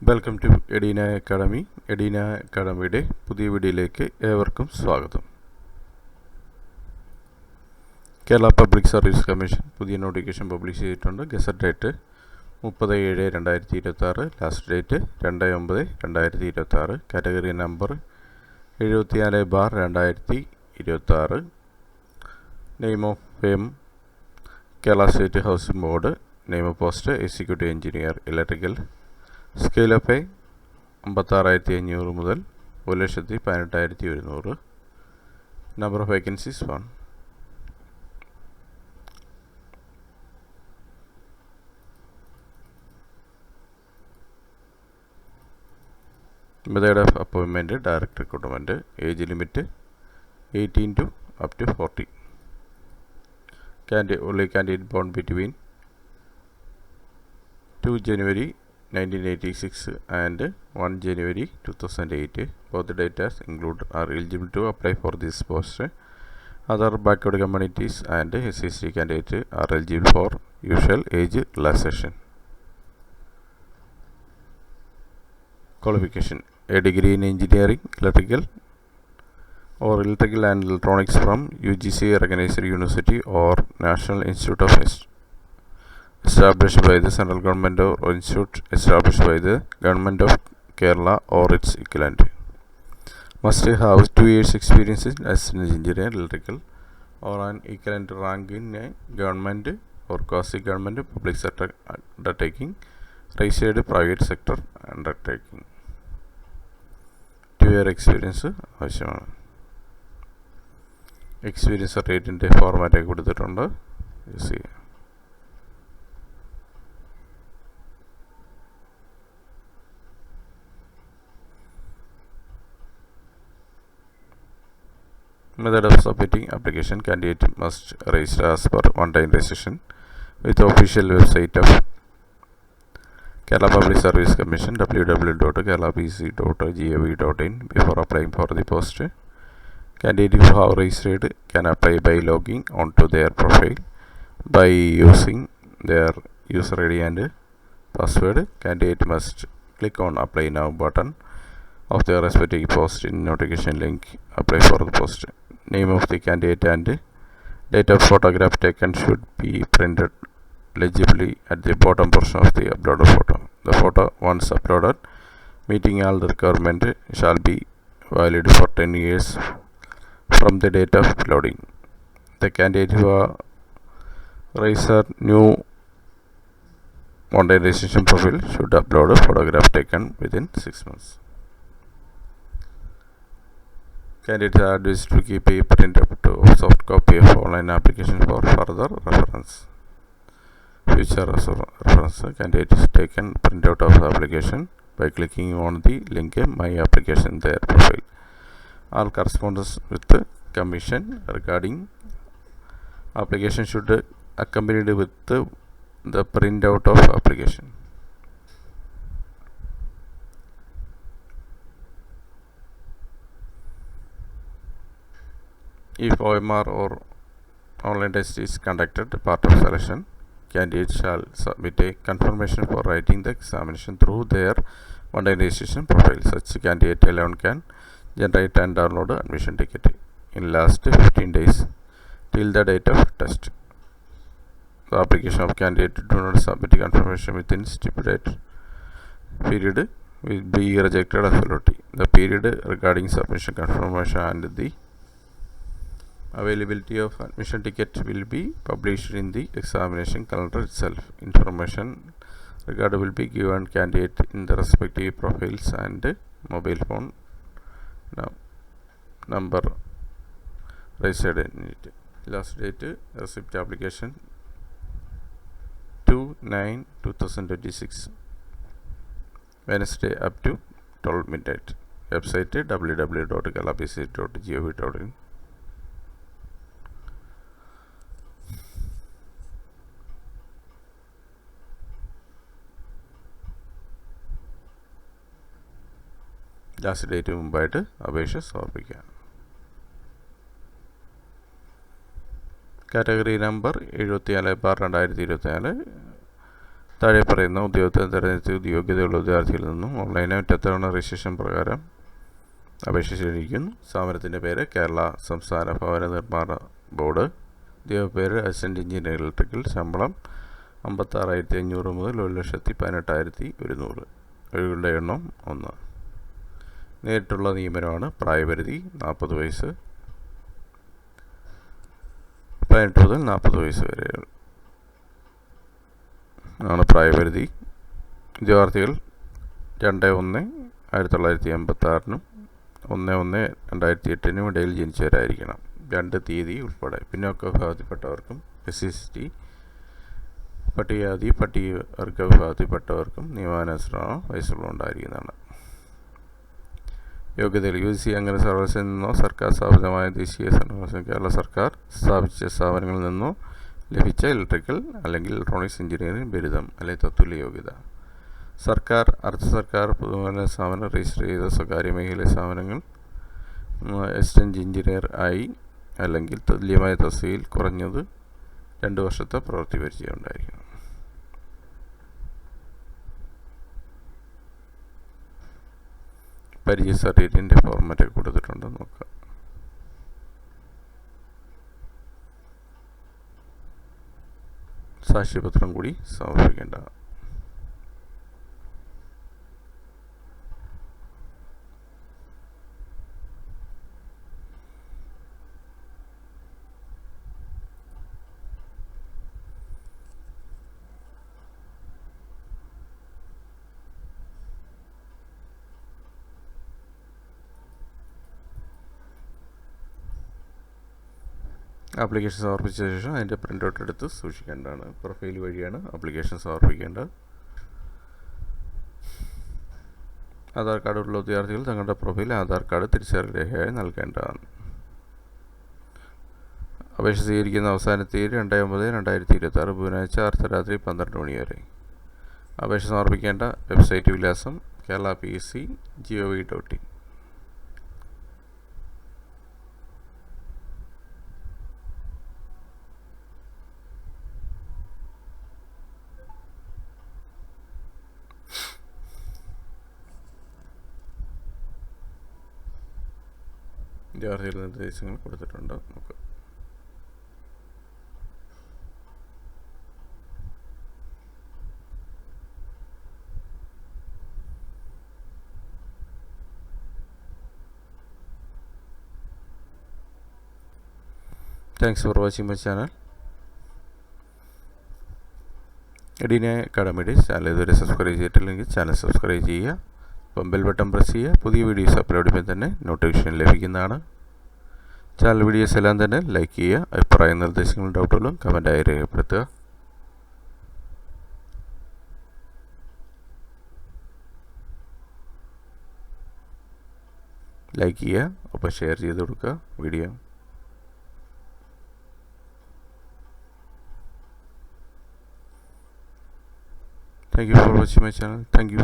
Welcome to Edina academy. Edina അക്കാഡമിയുടെ പുതിയ വീഡിയോയിലേക്ക് ഏവർക്കും സ്വാഗതം. കേരള പബ്ലിക് സർവീസ് കമ്മീഷൻ പുതിയ നോട്ടിഫിക്കേഷൻ പബ്ലിഷ് ചെയ്തിട്ടുണ്ട്. Gazette date 30/7/2026, last date 2/9/2026. Category number 74/2026. Name of firm Kerala state housing board. Name of post executive engineer electrical. Scale of pay 56,500 മുതൽ 1,18,100. Number of vacancies 1. Method of appointment direct recruitment. Age limit 18 to up to 40. Only candidate born between 2 January 1986 and 1 January 2008. Both datas included are eligible to apply for this post. Other backward communities and SC candidates are eligible for usual age relaxation. Qualification: a degree in engineering, electrical or electrical and electronics from UGC recognized university or National Institute of established by the central government or institute established by the government of Kerala or its equivalent. Must have 2 years experience in assistant engineer electrical or an equivalent rank in a government or quasi-government public sector undertaking, registered private sector undertaking. 2 year experience ആവശ്യമാണ്. Experience റേറ്റിൻ്റെ ഫോർമാറ്റൊക്കെ കൊടുത്തിട്ടുണ്ട്, use ചെയ്യുക. Method of submitting application: candidate must register as per one-time registration with the official website of Kerala Public Service Commission, www.keralapc.gov.in, before applying for the post. Candidates who have registered can apply by logging onto their profile by using their user ID and password. Candidate must click on Apply Now button of their respective post in notification link. Apply for the post. Name of the candidate and date of photograph taken should be printed legibly at the bottom portion of the uploaded photo. The photo, once uploaded, meeting all the requirement, shall be valid for 10 years from the date of uploading. The candidate who raise a new one-time registration profile should upload a photograph taken within 6 months. Candidates are advised to keep a printed soft copy of online application for further reference. Future reference: candidate is taken printout of the application by clicking on the link My Application in their profile. All correspondence with the Commission regarding application should accompanied with the printout of application. If OMR or online test is conducted, part of selection, candidates shall submit a confirmation for writing the examination through their one-time registration profile. Such candidate alone can generate and download admission ticket in last 15 days till the date of test. The application of candidate do not submit confirmation within stipulated period will be rejected as penalty. The period regarding submission confirmation and the availability of admission ticket will be published in the examination calendar itself. Information regarding will be given candidate in the respective profiles and mobile phone number registered in it. Last date receipt application 2/9/2026, Wednesday up to 12 midnight. Website www.keralapc.gov.in. Last date മുമ്പായിട്ട് അപേക്ഷ സമർപ്പിക്കുക. Category number 74/2024, താഴെ പറയുന്ന ഉദ്യോഗത്തെ തിരഞ്ഞെടുത്ത യോഗ്യതയുള്ള വിദ്യാർത്ഥികളിൽ നിന്നും ഓൺലൈനായി ഒറ്റത്തവണ രജിസ്ട്രേഷൻ പ്രകാരം അപേക്ഷിച്ചിരിക്കുന്നു. സ്ഥാപനത്തിൻ്റെ പേര് കേരള സംസ്ഥാന ഭവന നിർമ്മാണ ബോർഡ്. ഉദ്യോഗ പേര് അസിസ്റ്റൻറ്റ് എഞ്ചിനീയർ ഇലക്ട്രിക്കൽ. ശമ്പളം 56,500 മുതൽ 1,18,100. ഒഴിവുകളുടെ എണ്ണം 1. നേരിട്ടുള്ള നിയമനമാണ്. പ്രായപരിധി 40 വയസ്സ്, 18 മുതൽ 40 വയസ്സ് വരെ ആണ് പ്രായപരിധി. ഉദ്യോഗാർത്ഥികൾ 2/1/1986 1/1/2008 ഇടയിൽ ജനിച്ചവരായിരിക്കണം. 2 തീയതി ഉൾപ്പെടെ. പിന്നോക്ക വിഭാഗത്തിൽപ്പെട്ടവർക്കും SC/ST പട്ടികജാതി പട്ടികവർഗ വിഭാഗത്തിൽപ്പെട്ടവർക്കും നിയമാനുസരണം വയസ്സുകളുണ്ടായിരിക്കുന്നതാണ്. യോഗ്യതകൾ UGC അങ്ങനെ സർവീസിൽ നിന്നോ സർക്കാർ സ്ഥാപിതമായ ദേശീയ സർവീസ് കേരള സർക്കാർ സ്ഥാപിച്ച സ്ഥാപനങ്ങളിൽ നിന്നോ ലഭിച്ച ഇലക്ട്രിക്കൽ അല്ലെങ്കിൽ ഇലക്ട്രോണിക്സ് എഞ്ചിനീയറിംഗ് ബിരുദം അല്ലെങ്കിൽ തത്തുല്യ യോഗ്യത. സർക്കാർ, അർദ്ധ സർക്കാർ, പൊതുമേഖലാ സ്ഥാപനം, രജിസ്റ്റർ ചെയ്ത സ്വകാര്യ മേഖലാ സ്ഥാപനങ്ങൾ അസിസ്റ്റൻറ്റ് എഞ്ചിനീയർ ആയി അല്ലെങ്കിൽ തുല്യമായ തസ്തികയിൽ കുറഞ്ഞത് 2 വർഷത്തെ പ്രവൃത്തി പരിചയം ഉണ്ടായിരിക്കണം. പരിചയ സർട്ടിഫിക്കറ്റിൻ്റെ ഫോർമാറ്റൊക്കെ കൊടുത്തിട്ടുണ്ട്, നോക്കാം. സാക്ഷ്യപത്രം കൂടി സമർപ്പിക്കേണ്ടതാണ്. ആപ്ലിക്കേഷൻ സമർപ്പിച്ച ശേഷം അതിൻ്റെ പ്രിൻ്റ് ഔട്ട് എടുത്ത് സൂക്ഷിക്കേണ്ടതാണ്. പ്രൊഫൈൽ വഴിയാണ് ആപ്ലിക്കേഷൻ സമർപ്പിക്കേണ്ടത്. ആധാർ കാർഡുള്ള വിദ്യാർത്ഥികൾ തങ്ങളുടെ പ്രൊഫൈൽ ആധാർ കാർഡ് തിരിച്ചറിയൽ രേഖയായി നൽകേണ്ടതാണ്. അപേക്ഷ സ്വീകരിക്കുന്ന അവസാന തീയതി 2/9/2026 ബുധനാഴ്ച അർദ്ധരാത്രി 12 മണി വരെ. അപേക്ഷ സമർപ്പിക്കേണ്ട വെബ്സൈറ്റ് വിലാസം kerala.psc.gov.in. വിദ്യാർത്ഥികളുടെ നിർദ്ദേശങ്ങൾ കൊടുത്തിട്ടുണ്ട്, നമുക്ക്. Thanks for watching my channel. Edina അക്കാഡമിയുടെ ചാനൽ ഇതുവരെ സബ്സ്ക്രൈബ് ചെയ്തിട്ടില്ലെങ്കിൽ ചാനൽ സബ്സ്ക്രൈബ് ചെയ്യുക. അപ്പം ബെൽ ബട്ടൺ പ്രസ് ചെയ്യുക. പുതിയ വീഡിയോസ് അപ്ലോഡ് ചെയ്യുമ്പോൾ തന്നെ നോട്ടിഫിക്കേഷൻ ലഭിക്കുന്നതാണ്. ചാനൽ വീഡിയോസ് എല്ലാം തന്നെ ലൈക്ക് ചെയ്യുക. അഭിപ്രായ നിർദ്ദേശങ്ങളും ഡൗട്ടുകളും കമൻറ്റായി രേഖപ്പെടുത്തുക. ലൈക്ക് ചെയ്യുക, ഒപ്പം ഷെയർ ചെയ്ത് കൊടുക്കുക video. Thank you for watching my channel. Thank you.